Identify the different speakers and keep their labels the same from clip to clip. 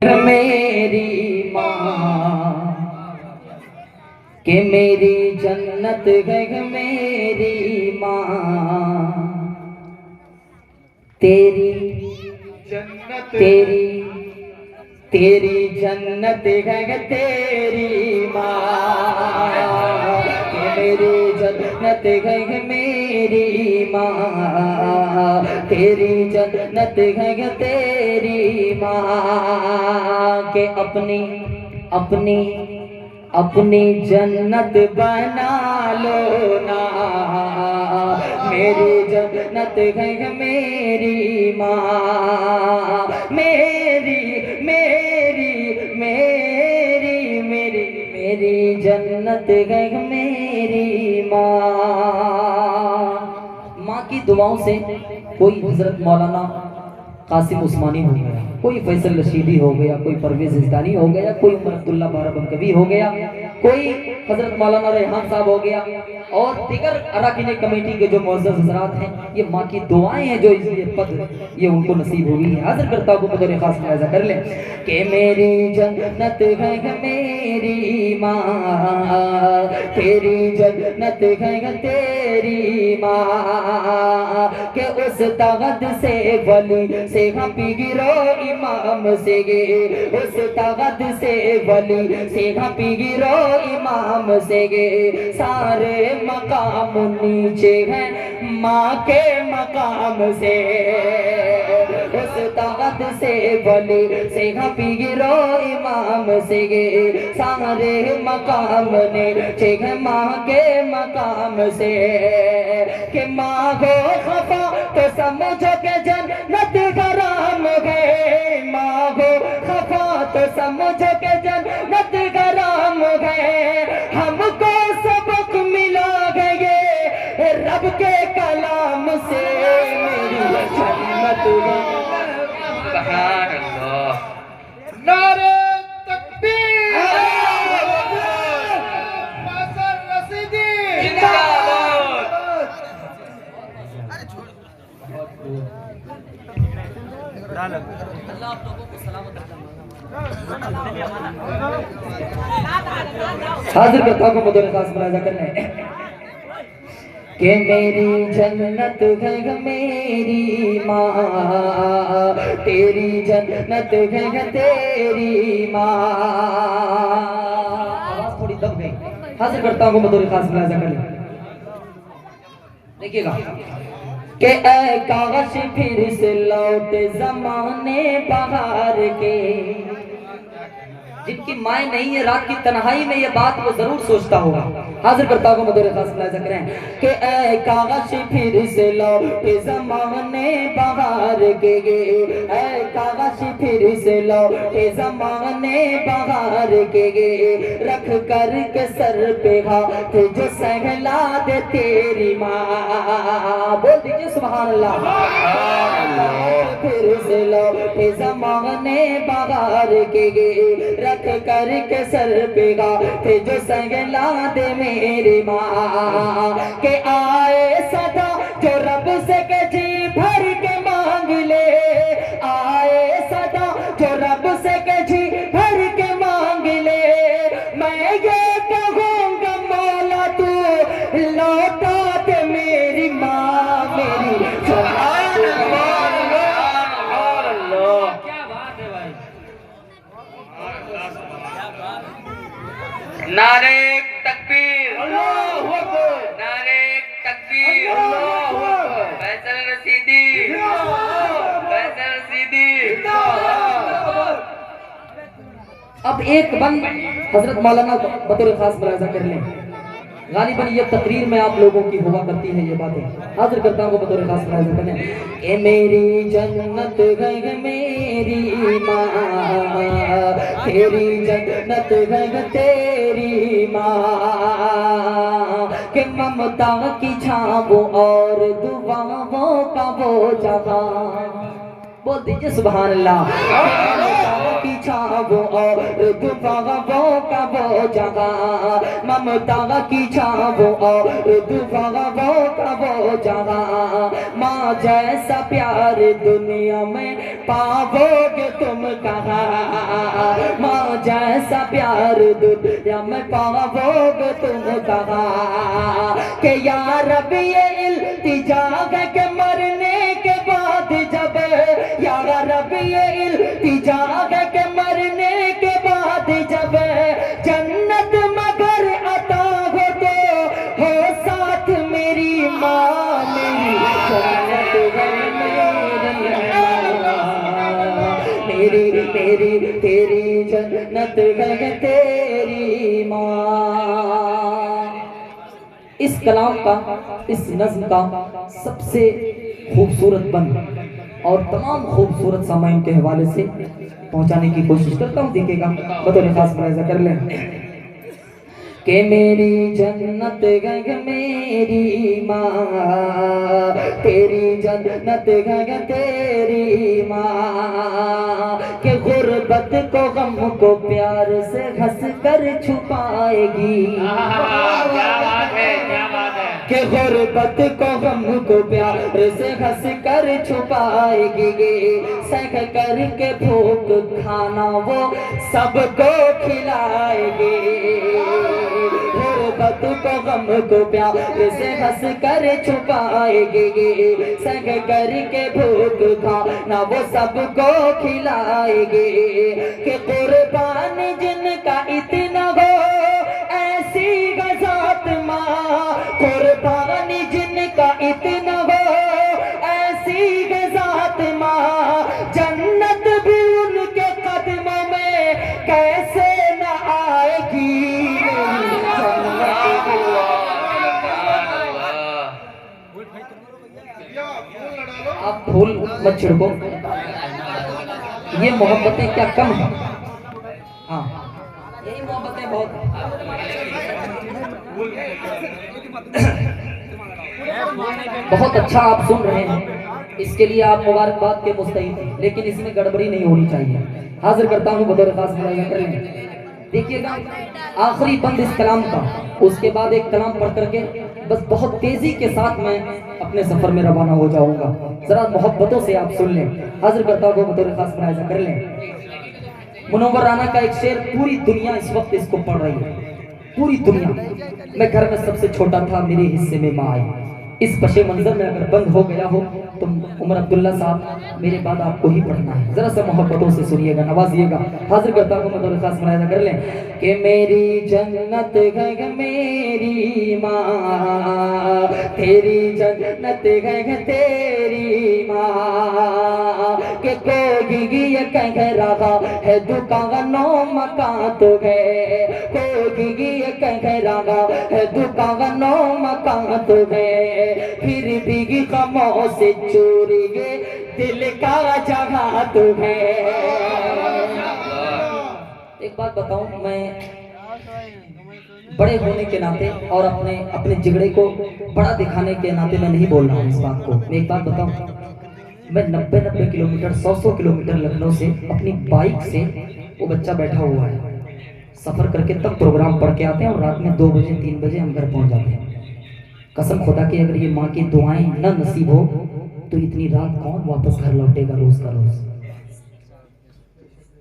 Speaker 1: मेरी माँ कि मेरी जन्नत है मेरी माँ, तेरी जन्नत तेरी तेरी जन्नत है तेरी माँ, कि मेरी जन्नत है मेरी माँ, तेरी जन्नत है तेरी माँ, के अपनी अपनी अपनी जन्नत बना लो ना, मेरी जन्नत है मेरी माँ, मेरी मेरी मेरी मेरी मेरी जन्नत है मेरी माँ। माँ की दुआओं से कोई हजरत मौलाना कासिम उस्मानी हो गया, कोई फैसल रशीदी हो गया, कोई परवेज हिस्तानी हो गया, कोई उमर अब्दुल्ला बाराबंकवी हो गया, कोई हजरत मौलाना रेहान साहब हो गया, और दीगर अराकीन कमेटी के जो मुअज़्ज़ज़ हज़रात हैं, ये माँ की दुआएं हैं जो इसलिए पद ये उनको नसीब हुई है। हाजिर करता हूँ बतौर खास मुलाहिज़ा कर लें कि मेरी जन्नत है मेरी माँ, तेरी जन्नत है तेरी माँ, के उस ताकत से वली से हम गिरो इमाम से गे, उस ताकत से वली से हम गिरो इमाम से गे, सारे मकाम नीचे हैं माँ के मकाम से, उस ताकत से वली से हम गिरो इमाम से गे, सारे मकाम नीचे हैं माँ के मकाम से, कि माँ हो खफा तो समझो के जन्नत हराम है, माँ हो खफा तो समझो के जन्नत हराम है, हमको सबक मिला गए रब के कलाम से, मेरी जन्नत है। सुभान अल्लाह,
Speaker 2: नारे तकबीर, फैसल रशीदी
Speaker 1: जिंदाबाद। अल्लाह आप लोगों को सलामत रखे। हाजिर करता हूँ बतौर खास मुलाहिज़ा करने कि मेरी जन्नत है मेरी माँ, तेरी जन्नत है तेरी माँ। आवाज थोड़ी दब गई। हाजिर करता हूँ बतौर खास मुलाहिज़ा करने, देखिएगा कि ऐ काश फिर से लौट जमाने बहार के, जिनकी माएँ नहीं है रात की तन्हाई में ये बात वो जरूर सोचता होगा। हाजिर करता हूँ मदोरे खास मुलाहिज़ा करें कि ऐ काश फिर से लौटे ज़माने बहार के गे, ऐ काश फिर से लौटे ज़माने बहार के गे, रख कर के सर पे हाथ जो सहला दे तेरी माँ, बोल दीजिए सुभान अल्लाह। फिर से लौटे ज़माने बहार के गे, रख कर के सर पे गाते जो सहला दे मेरी माँ, के आए सदा जो रब से के जी भर के मांग ले, आए सदा जो रब से के जी भर के मांग ले, मैं ये कहूँगा मौला तू लौटा दे मेरी माँ, मेरी नारे तकबीर, नारे तकबीर, फैसल रशीदी, फैसल रशीदी। अब एक बंद हजरत मौलाना बतौर खास मुलाहिज़ा कर लें, गालिबन ये तकरीर में आप लोगों की हुआ करती है ये बातें। हाजिर करता हूँ बतौर खास मुलाहिज़ा करने कि मेरी जन्नत है मेरी माँ, तेरी जन्नत है तेरी माँ, कि ममता की छाँव और दुआओं का वो जगह, बोल दीजिए सुभान अल्लाह। की छाँव और दुआओं का वो जगह, ममता की छाँव और दुआओं का वो जगह, माँ जैसा प्यार दुनिया में पाओगे तुम कहाँ, माँ जैसा प्यार दुनिया में पाओगे तुम कहाँ। के या रब ये इल्तिजा है के मरने के बाद जब, या रब ये इल्तिजा है के मरने के बाद जब जन्नत मगर अता हो तो हो साथ मेरी माँ, मेरी जन्नत मेरी मेरी तेरी जन्नत है तेरी माँ। इस कलाम का, इस नज़्म का सबसे खूबसूरत बंद और तमाम खूबसूरत सामाइन के हवाले से पहुंचाने की कोशिश करता हूँ। देखिएगा, बतौर खास मुलाहिजा कर लें कि मेरी जन्नत है मेरी माँ, तेरी जन्नत है तेरी माँ। के गुर्बत को गम को प्यार से हंस कर छुपाएगी,
Speaker 2: क्या बात है, क्या बात है।
Speaker 1: के गुर्बत को गम को प्यार से हंस कर छुपाएगी, सह करके भूख खाना वो सबको खिलाएगी। गुर्बत को गम को प्यार से हंस कर छुपाएगी, सह करके भूख खाना वो सबको खिलाएगी। कि कुर्बान जिनका इतना हो ऐसी गज़ात माँ, कुर्बानी जिनका इतना हो ऐसी गज़ात माँ, जन्नत भी उनके कदमों में कैसे न आएगी। आप फूल मत छिड़को, ये मोहब्बतें क्या कम है। हाँ, यही मोहब्बतें बहुत बहुत अच्छा आप सुन रहे हैं, इसके लिए आप मुबारकबाद के मुस्तहिक हैं, लेकिन इसमें गड़बड़ी नहीं होनी चाहिए। हाजिर करता हूँ बतौर खास मुलाहिजा कर लें। देखिएगा, आखिरी बंद इस कलाम का, उसके बाद एक कलाम पढ़ करके बस बहुत तेजी के साथ मैं अपने सफर में रवाना हो जाऊंगा। जरा मोहब्बतों से आप सुन लें। हाजिर करता हूँ बतौर खास मुलाहिजा कर लें। मुनव्वर राना का एक शेर, पूरी दुनिया इस वक्त इसको पढ़ रही है, पूरी दुनिया। मैं घर में सबसे छोटा था, मेरे हिस्से में माँ आई। इस पशे मंजर में अगर बंद हो गया हो तो उमर अब्दुल्ला साहब, मेरे बाद आपको ही पढ़ना है। जरा सा मोहब्बतों से सुनिएगा, नवाजिएगा। हाजिर करता हूँ बतौर खास मुलाहिजा कर लें कि मेरी जन्नत है मेरी माँ, तेरी जन्नत है तेरी माँ। के कोई ये कह रहा है दुकानों मकान तो है, कोई ये कह रहा है दुकानों मकान तो है, फिर भी गमों से चोरी ये दिल का जगह तो है। एक बात बताऊं, मैं बड़े होने के नाते और अपने जिगड़े को बड़ा दिखाने के नाते मैं नहीं बोल रहा हूँ इस बात को। मैं एक बात बताऊं, मैं 90 किलोमीटर 100 किलोमीटर लखनऊ से अपनी बाइक से, वो बच्चा बैठा हुआ है, सफर करके तब प्रोग्राम पढ़ के आते हैं और रात में 2 बजे 3 बजे हम घर पहुंच जाते हैं। कसम खुदा की, अगर ये माँ की दुआएं न नसीब हो तो इतनी रात कौन वापस घर लौटेगा रोज का रोज।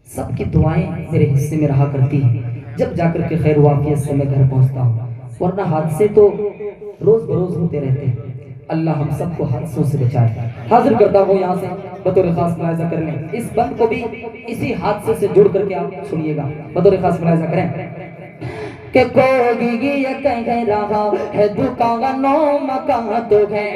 Speaker 1: सबकी दुआएं मेरे हिस्से में रहा करती हैं, जब जाकर के खैर वाफियत से मैं घर पहुंचता हूँ, वरना हादसे तो रोज बरोज होते रहते हैं। अल्लाह हम सबको हादसों से बचाए। हाजिर करता हूँ यहाँ से बतौर खास मुलाहिजा कर लें। इस बंद को भी इसी हादसे से जुड़ करके आप सुनिएगा, बतौर खास मुलाहिजा करें कि कोई ये कह रहा है दुकानों मकान तो है,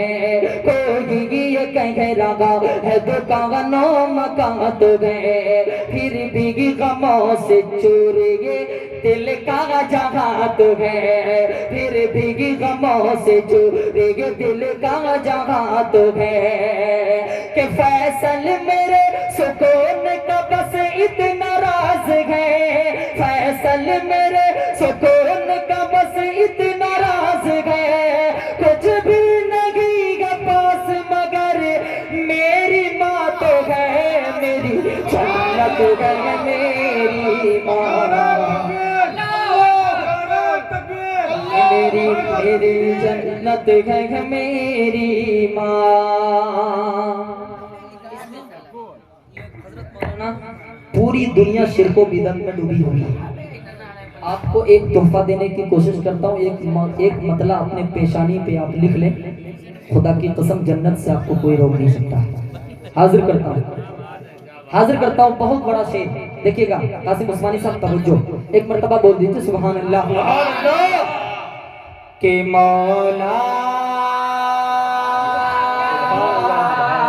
Speaker 1: कोई ये कह रहा है दुकानों मकान तो है, फिर भी गमों से चोरेंगे दिल का जगह तो है, फिर भी गमों से चोरेंगे दिल का जगह तो है। कि फैसल मेरे सुकून का बस इतना राज है, फैसल मेरे सुकून का बस इतना राज है, कुछ भी नहीं है पास मगर मेरी माँ तो है, मेरी जन्नत है मेरी माँ, मेरी जन्नत है मेरी माँ। पूरी दुनिया शिरको बिदअत में डूबी हुई है। आपको एक तोहफा देने की कोशिश करता हूँ, एक मतला अपने पेशानी पे आप लिख लें, खुदा की कसम जन्नत से आपको कोई रोक नहीं सकता। हाजिर करता हूँ बहुत बड़ा शेर, देखिएगा कासिम उस्मानी साहब तवज्जो, एक मर्तबा बोल दीजिए सुभान अल्लाह।
Speaker 2: सुभान अल्लाह
Speaker 1: के मौला